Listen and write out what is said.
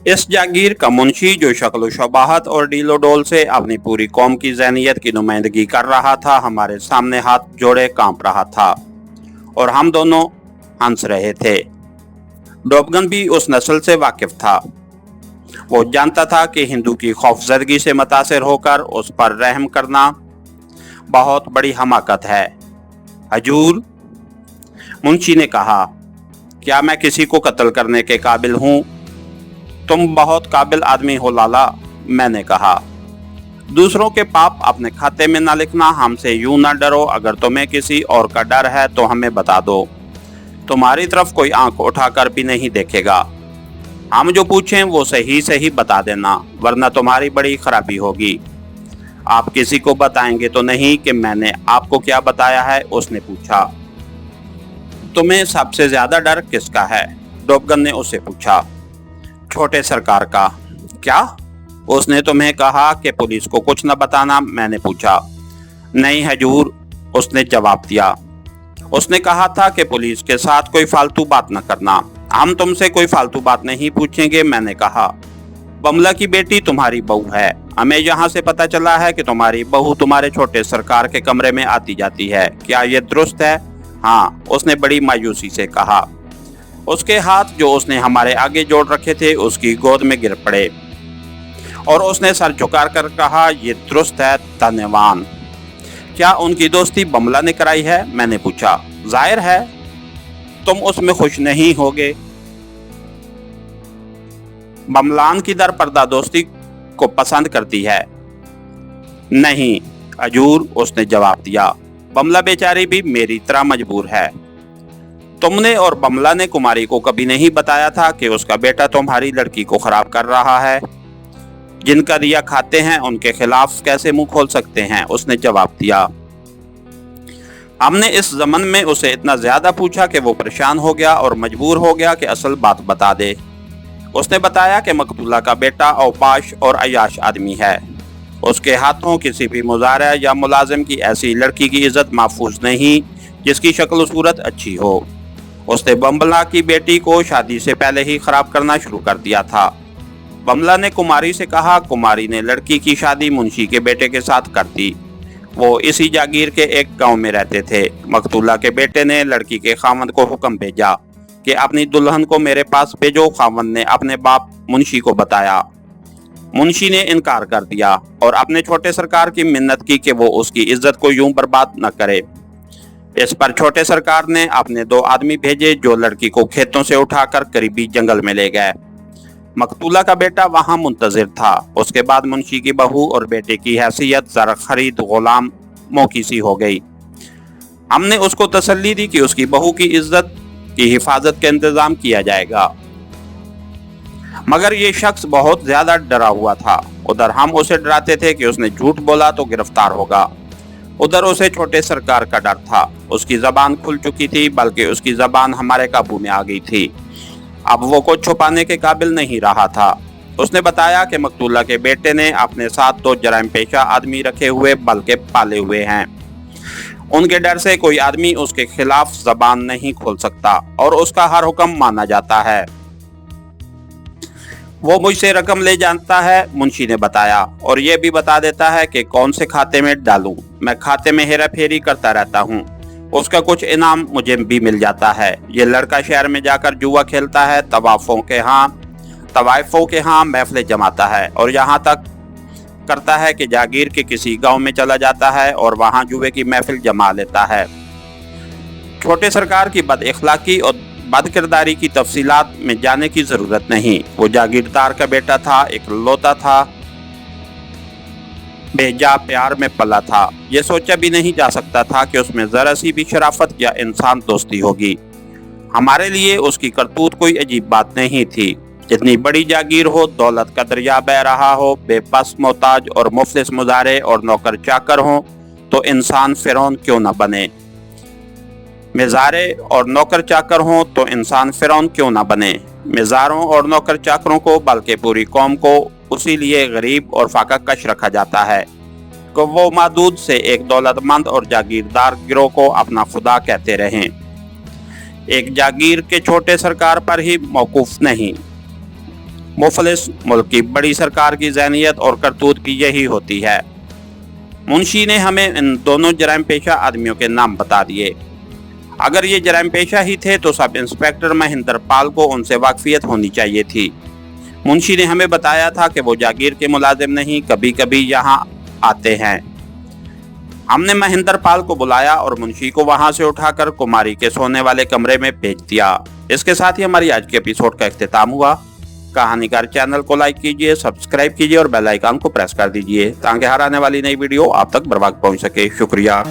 इस जागीर का मुंशी जो शक्ल शबाहत और डीलो डोल से अपनी पूरी कौम की ज़हनियत की नुमाइंदगी कर रहा था, हमारे सामने हाथ जोड़े कांप रहा था और हम दोनों हंस रहे थे। डोबगन भी उस नस्ल से वाकिफ था। वो जानता था कि हिंदू की खौफजदगी से मुतासिर होकर उस पर रहम करना बहुत बड़ी हमाकत है। हजूर, मुंशी ने कहा, क्या मैं किसी को कत्ल करने के काबिल हूँ? तुम बहुत काबिल आदमी हो लाला, मैंने कहा। दूसरों के पाप अपने खाते में ना लिखना, हमसे यूं ना डरो। अगर तुम्हें किसी और का डर है तो हमें बता दो, तुम्हारी तरफ कोई आंख उठाकर भी नहीं देखेगा। हम जो पूछें वो सही सही बता देना, वरना तुम्हारी बड़ी खराबी होगी। आप किसी को बताएंगे तो नहीं कि मैंने आपको क्या बताया है? उसने पूछा। तुम्हें सबसे ज्यादा डर किसका है? डोबगन ने उससे पूछा। छोटे सरकार का। क्या? उसने तुम्हें कहा कि पुलिस को कुछ न बताना? मैंने पूछा। नहीं हजूर, उसने जवाब दिया। उसने कहा था कि पुलिस के साथ कोई फालतू बात न करना। हम तुमसे कोई फालतू बात नहीं पूछेंगे, मैंने कहा। बमला की बेटी तुम्हारी बहू है। हमें यहाँ से पता चला है कि तुम्हारी बहू तुम्हारे छोटे सरकार के कमरे में आती जाती है। क्या ये दुरुस्त है? हाँ, उसने बड़ी मायूसी से कहा। उसके हाथ जो उसने हमारे आगे जोड़ रखे थे उसकी गोद में गिर पड़े और उसने सर झुका कर कहा, ये दुरुस्त है, धन्यवाद। क्या उनकी दोस्ती बमला ने कराई है? मैंने पूछा। जाहिर है तुम उसमें खुश नहीं होगे। बमलान की दर पर्दा दोस्ती को पसंद करती है। नहीं हजूर, उसने जवाब दिया। बमला बेचारी भी मेरी तरह मजबूर है। तुमने और बमला ने कुमारी को कभी नहीं बताया था कि उसका बेटा तुम्हारी लड़की को खराब कर रहा है? जिनका रिया खाते हैं उनके खिलाफ कैसे मुंह खोल सकते हैं? उसने जवाब दिया। हमने इस ज़मन में उसे इतना ज्यादा पूछा कि वो परेशान हो गया और मजबूर हो गया कि असल बात बता दे। उसने बताया कि मकतूला का बेटा औपाश और अयाश आदमी है। उसके हाथों किसी भी मुजारा या मुलाजिम की ऐसी लड़की की इज्जत महफूज नहीं जिसकी शक्ल सूरत अच्छी हो। उसने बमला की बेटी को शादी से पहले ही खराब करना शुरू कर दिया था। बमला ने कुमारी से कहा। कुमारी ने लड़की की शादी मुंशी के बेटे के साथ कर दी। वो इसी जागीर के एक गांव में रहते थे। मकतूला के बेटे ने लड़की के खामद को हुक्म भेजा कि अपनी दुल्हन को मेरे पास भेजो। खामद ने अपने बाप मुंशी को बताया। मुंशी ने इनकार कर दिया और अपने छोटे सरकार की मिन्नत की कि वो उसकी इज्जत को यूं बर्बाद न करे। इस पर छोटे सरकार ने अपने 2 आदमी भेजे जो लड़की को खेतों से उठाकर करीबी जंगल में ले गए। मकतूला का बेटा वहां मुंतजिर था। उसके बाद मुंशी की बहू और बेटे की हैसियत ज़र खरीद गुलाम मौकी सी हो गई। हमने उसको तसल्ली दी कि उसकी बहू की इज्जत की हिफाजत का इंतजाम किया जाएगा, मगर ये शख्स बहुत ज्यादा डरा हुआ था। उधर हम उसे डराते थे कि उसने झूठ बोला तो गिरफ्तार होगा, उधर उसे छोटे सरकार का डर था। उसकी जबान खुल चुकी थी, बल्कि उसकी जबान हमारे काबू में आ गई थी। अब वो कुछ छुपाने के काबिल नहीं रहा था। उसने बताया कि मकतूला के बेटे ने अपने साथ 2 जराइम पेशा आदमी रखे हुए बल्कि पाले हुए हैं। उनके डर से कोई आदमी उसके खिलाफ जबान नहीं खोल सकता और उसका हर हुक्म माना जाता है। वो मुझसे रकम ले जानता है, मुंशी ने बताया, और ये भी बता देता है कि कौन से खाते में डालूं। मैं खाते में हेरा फेरी करता रहता हूँ। उसका कुछ इनाम मुझे भी मिल जाता है। ये लड़का शहर में जाकर जुआ खेलता है, तवाइफों के यहाँ महफिलें जमाता है और यहाँ तक करता है कि जागीर के किसी गांव में चला जाता है और वहाँ जुए की महफिल जमा लेता है। छोटे सरकार की बदअखलाकी और बदकिरदारी की तफसीलात में जाने की जरूरत नहीं। वो जागीरदार का बेटा था, एक लौता था, बेजा प्यार में पला था। ये सोचा भी नहीं जा सकता था कि उसमें जरा सी भी शराफत या इंसान दोस्ती होगी। हमारे लिए उसकी करतूत कोई अजीब बात नहीं थी। जितनी बड़ी जागीर हो, दौलत का दरिया बह रहा हो, बेबस मोहताज और मुफलिस मुजारे और नौकर चाकर हों, तो इंसान फिरौन क्यों न बने। मिजारे और नौकर चाकर हों तो इंसान फिरौन क्यों ना बने। मिजारों और नौकर चाकरों को बल्कि पूरी कौम को उसी लिए गरीब और फाका कश रखा जाता है कि वो मादूद से एक दौलतमंद और जागीरदार गिरोह को अपना खुदा कहते रहें। एक जागीर के छोटे सरकार पर ही मौकूफ नहीं, मुफलिस मुल्क की बड़ी सरकार की ज़हनियत और करतूत भी यही होती है। मुंशी ने हमें इन दोनों जराइम पेशा आदमियों के नाम बता दिए। अगर ये जराइम पेशा ही थे तो सब इंस्पेक्टर महेंद्र पाल को उनसे वाकफियत होनी चाहिए थी। मुंशी ने हमें बताया था कि वो जागीर के मुलाजिम नहीं, कभी कभी यहाँ आते हैं। हमने महेंद्र पाल को बुलाया और मुंशी को वहां से उठाकर कुमारी के सोने वाले कमरे में भेज दिया। इसके साथ ही हमारी आज के एपिसोड का इख्तिताम हुआ। कहानीकार चैनल को लाइक कीजिए, सब्सक्राइब कीजिए और बेल आइकन को प्रेस कर दीजिए ताकि हर आने वाली नई वीडियो आप तक बर वक्त पहुंच सके। शुक्रिया।